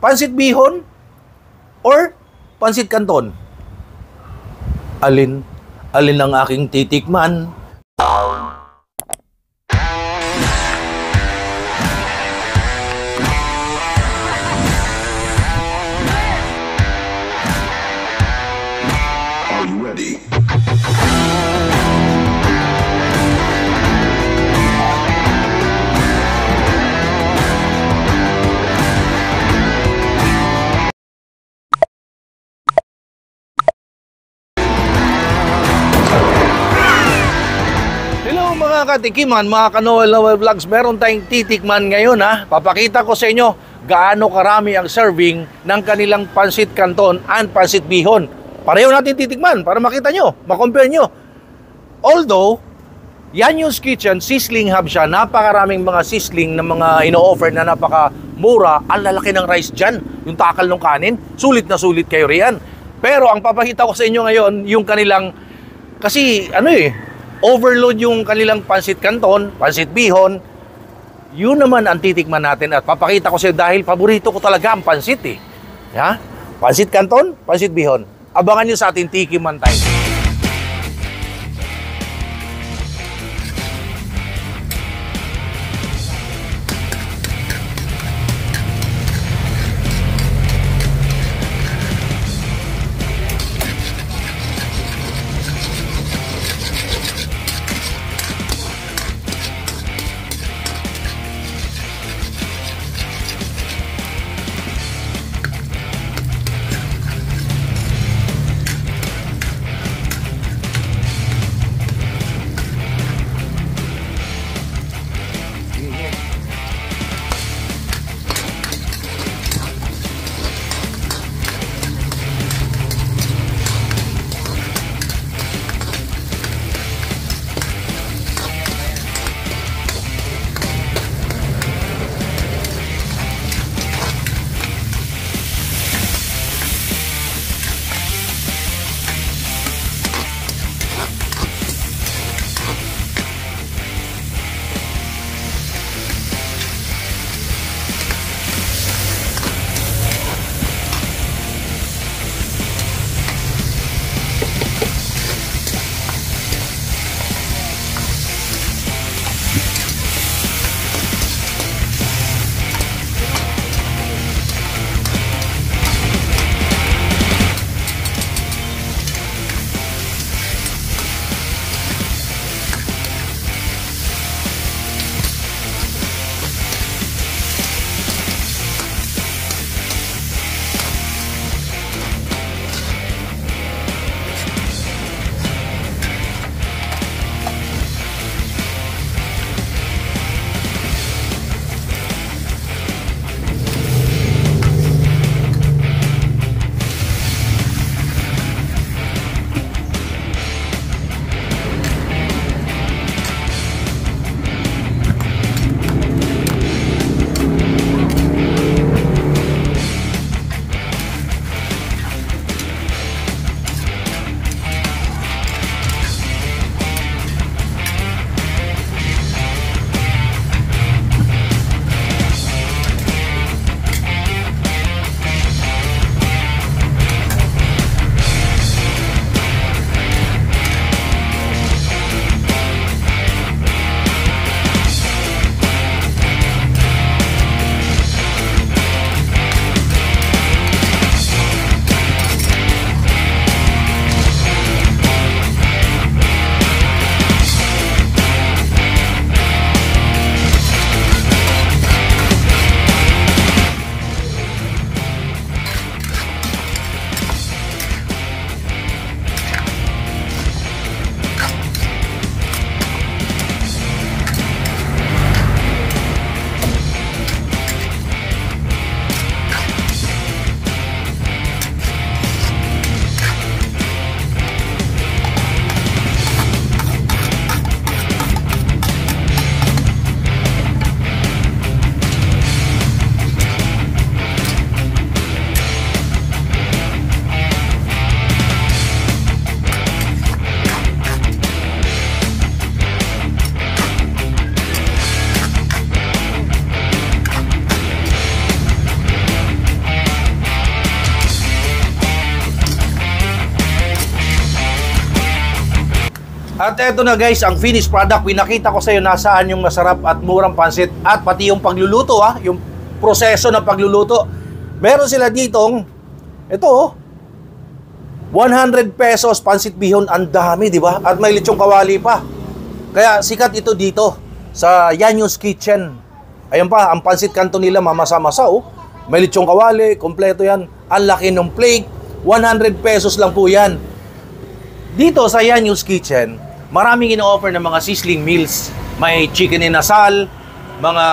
Pansit bihon or pansit canton? Alin ang aking titikman? Are you ready? Mga katikiman, mga Kanoel Vlogs, meron tayong titikman ngayon ha. Papakita ko sa inyo gaano karami ang serving ng kanilang pansit canton and pansit bihon. Pareho natin titikman para makita nyo, makompare nyo. Although, Yanyo's Kitchen, sizzling hub siya. Napakaraming mga sizzling na mga ino-offer na napakamura. Ang lalaki ng rice dyan, yung takal ng kanin. Sulit na sulit kayo riyan. Pero ang papakita ko sa inyo ngayon, yung kanilang, kasi overload yung kanilang pansit canton, pansit bihon. Yun naman ang titikman natin at papakita ko sa iyo dahil paborito ko talaga ang pansit eh. Ya? Pansit canton, pansit bihon. Abangan niyo sa ating tikiman tayo. At eto na guys, ang finished product. Pinakita ko sa iyo nasaan yung masarap at murang pansit at pati yung pagluluto yung proseso ng pagluluto. Meron sila ditong ito 100 pesos pansit bihon, ang dami, di ba? At may lechong kawali pa. Kaya sikat ito dito sa Yanyo's Kitchen. Ayun pa, ang pansit canton nila mamasa-masa May lechong kawali, kompleto yan. Ang laki ng plate, 100 pesos lang po yan. Dito sa Yanyo's Kitchen, maraming ino-offer ng mga sizzling meals. May chicken inasal, mga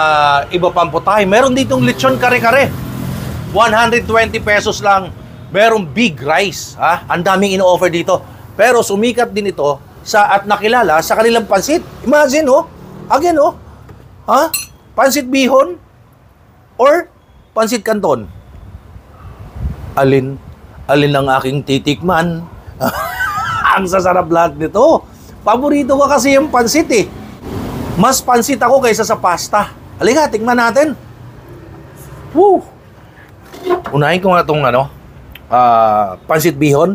iba pang putahe. Meron ditong lechon kare-kare. 120 pesos lang. Merong big rice. Ang daming ino-offer dito. Pero sumikat din ito at nakilala sa kanilang pansit. Imagine, Again, pansit bihon or pansit canton. Alin ang aking titikman? Ang sasarap lahat nito. Paborito ko kasi yung pansit Mas pansit ako kaysa sa pasta. Halika, tikman natin. Woo! Unahin ko nga itong pansit bihon.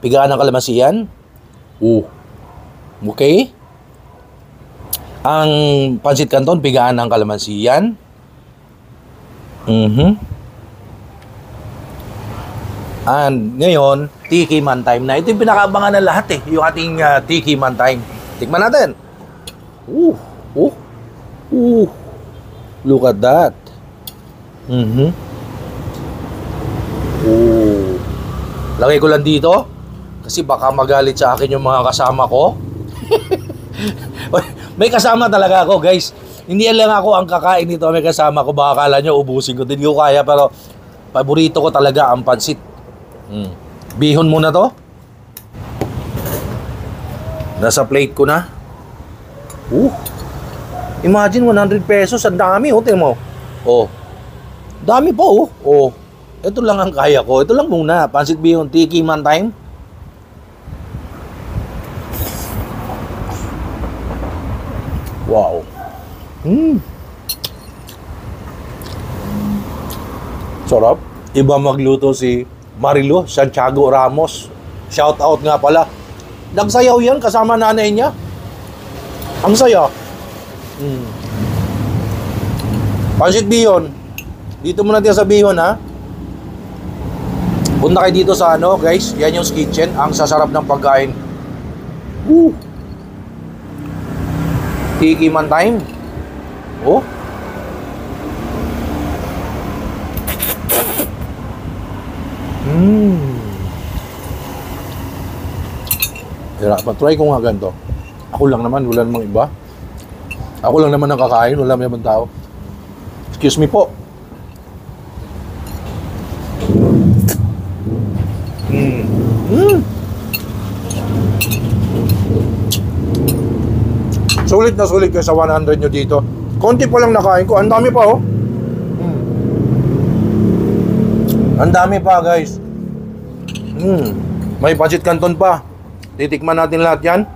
Pigaan ng kalamansi yan. Okay. Ang pansit canton, pigaan ng kalamansi yan. And ngayon, Tiki Man Time na. Ito yung pinakaabangan ng lahat yung ating Tiki Man Time. Tikman natin. Look at that. Lagay ko lang dito kasi baka magalit sa akin yung mga kasama ko. May kasama talaga ako, guys. Hindi lang ako ang kakain nito. May kasama ko. Baka akala nyo ubusin ko. Hindi ko kaya, pero paborito ko talaga ang pansit. Bihon muna to. Nasa plate ko na. Imagine 100 pesos. Ang dami, tingnan mo. Dami pa, ito lang ang kaya ko. Ito lang muna. Pansit bihon, Tiki Man Time. Wow. Sarap. Iba magluto si Marilo Santiago Ramos. Shout out nga pala. Nagsayaw yan kasama nanay niya. Ang saya. Pansit bihon. Dito muna tayo sa bihon, Punta kayo dito sa guys, Yanyo's Kitchen. Ang sasarap ng pagkain. Tiki Man Time. Try ko nga ganito. Ako lang naman, wala namang iba. Ako lang naman ang kakain, wala namang tao. Excuse me po. Sulit na sulit kayo sa 100 nyo dito. Konti pa lang nakain ko. Ang dami pa, Ang dami pa, guys. May pansit canton pa. Titikman natin lahat yan.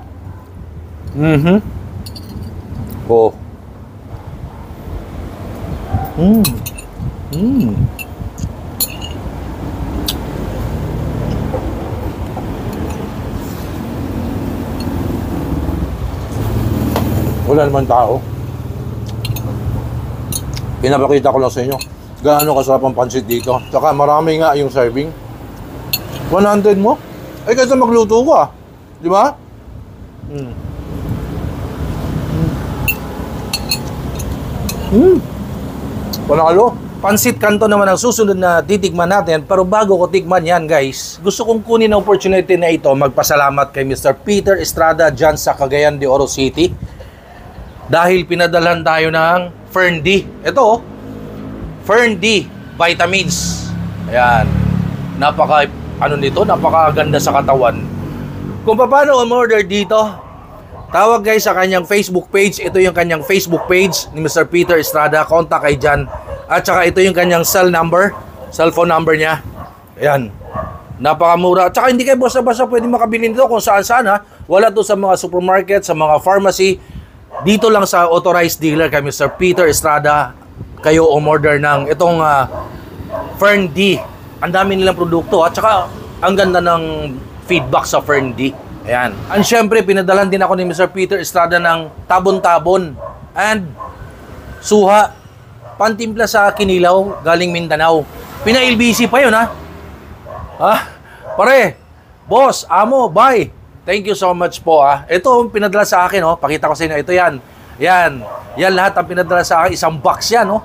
Wala naman tao. Pinapakita ko lang sa inyo gaano kasarap ang pansit dito. Tsaka marami nga yung serving. 100 mo? Ay, kasi magluto ko Di ba? Panalo. Pansit canton naman ang susunod na titikman natin. Pero bago ko tikman yan, guys, gusto kong kunin ang opportunity na ito magpasalamat kay Mr. Peter Estrada dyan sa Cagayan de Oro City. Dahil pinadalhan tayo ng Fern D. Ito, Fern D vitamins. Ayan. Napakaganda sa katawan. Kung paano umorder dito, tawag guys sa kanyang Facebook page. Ito yung kanyang Facebook page ni Mr. Peter Estrada. Contact kayo dyan. At saka ito yung kanyang cellphone number niya. Ayan. Napakamura. At saka hindi kayo basta-basta pwede makabili nito kung saan-saan Wala to sa mga supermarket, sa mga pharmacy. Dito lang sa authorized dealer kay Mr. Peter Estrada. Kayo umorder ng itong Fern D. Ang dami nilang produkto at saka ang ganda ng feedback sa Fern D. Ayan. And syempre, pinadalan din ako ni Mr. Peter Estrada ng tabon-tabon and suha. Pantimpla sa Kinilaw, galing Mindanao. Pina-LBC pa yun, ha? Ha? Pare, boss, amo, bye. Thank you so much po, ha? Ito, pinadala sa akin, oh. Pakita ko sa inyo. Ito yan. Yan. Yan lahat ang pinadala sa akin. Isang box yan, oh.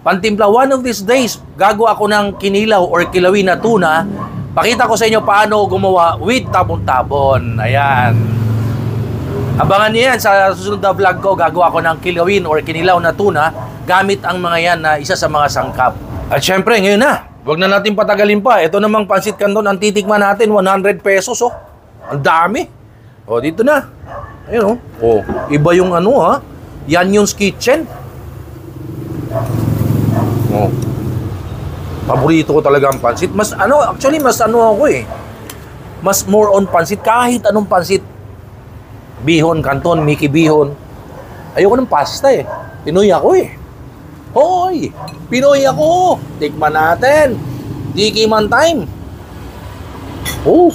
Pantimpla, one of these days, gagawa ako ng kinilaw or kilawin na tuna. Pakita ko sa inyo paano gumawa with tabon-tabon. Ayan. Abangan niyo yan sa susunod na vlog ko. Gagawa ko ng kilawin or kinilaw na tuna gamit ang mga yan na isa sa mga sangkap. At syempre, ngayon na. Huwag na natin patagalin pa. Ito namang pansit canton, ang titikman natin, 100 pesos, oh. Ang dami. O, dito na. Ayun, oh. Oh, iba yung ano, ha? Yan yung kitchen. Oh. Paborito ko talaga ang pansit. Mas ano, actually mas ano ako eh. Mas more on pansit kahit anong pansit. Bihon, canton, Mickey bihon. Ayoko ng pasta eh. Pinoy ako eh. Hoy! Pinoy ako! Tikman natin. Tikiman time. Oh.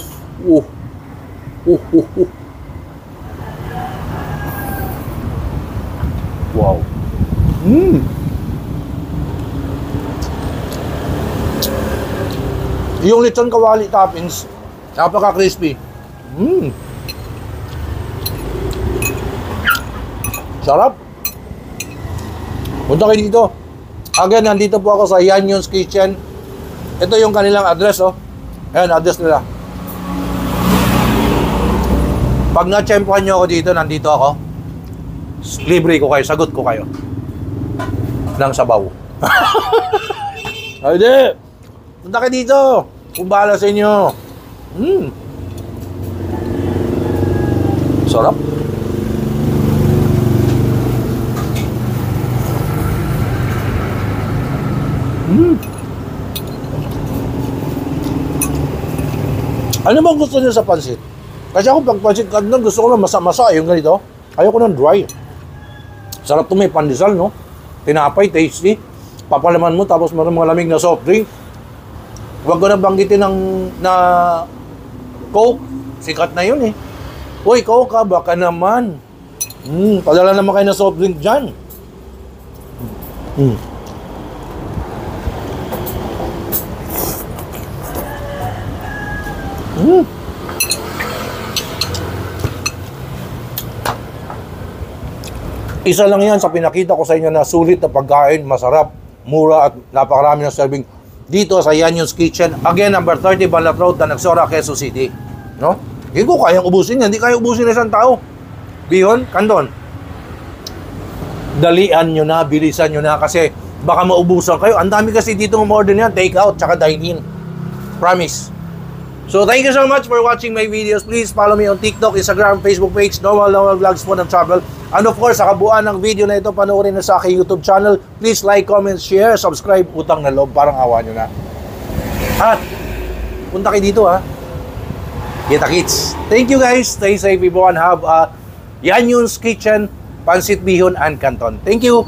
Wow. Yung lechon kawali toppings, napaka-crispy. Sarap. Punta kayo dito. Again, nandito po ako sa Yanyon's Kitchen. Ito yung kanilang address, oh. Ayan, address nila. Pag na-tsempohan nyo ako dito, nandito ako. Libre ko kayo, sagot ko kayo. Ng sabaw. Ay, di. Punta kayo dito. Kung bahala sa inyo. Sarap. Ano bang gusto niyo sa pansit? Kasi ako pag pansit canton, gusto ko lang masa-masa yung ganito. Ayoko ng dry. Sarap to, may pandesal, no? Tinapay, tasty. Papalaman mo, tapos meron mga lamig na soft drink. Huwag ko na banggitin na Coke. Sikat na yun eh. Uy, Coke ka, baka naman. Padala naman kayo na soft drink dyan. Isa lang yan sa pinakita ko sa inyo na sulit na pagkain, masarap, mura at napakarami ng serving dito sa Yanyon's Kitchen. Again, number 30 Balat Road, Tanagsora, Quezon City. No? Hindi ko kayang ubusin yan. Hindi kaya ubusin ng isang tao. Bihon, canton. Dalian nyo na, bilisan nyo na kasi baka maubusan kayo. Ang dami kasi dito umorder yan, take out, tsaka dine in. Promise. So, thank you so much for watching my videos. Please follow me on TikTok, Instagram, Facebook page, Normal Vlogs, Food and Travel. And of course, sa kabuuan ng video na ito, panoorin na sa aking YouTube channel. Please like, comment, share, subscribe, utang na loob, parang awa nyo na. At, punta kayo dito ha. Kita kits. Thank you guys. Stay safe everyone. Have a Yanyon's Kitchen, Pansit Bihon and Canton. Thank you.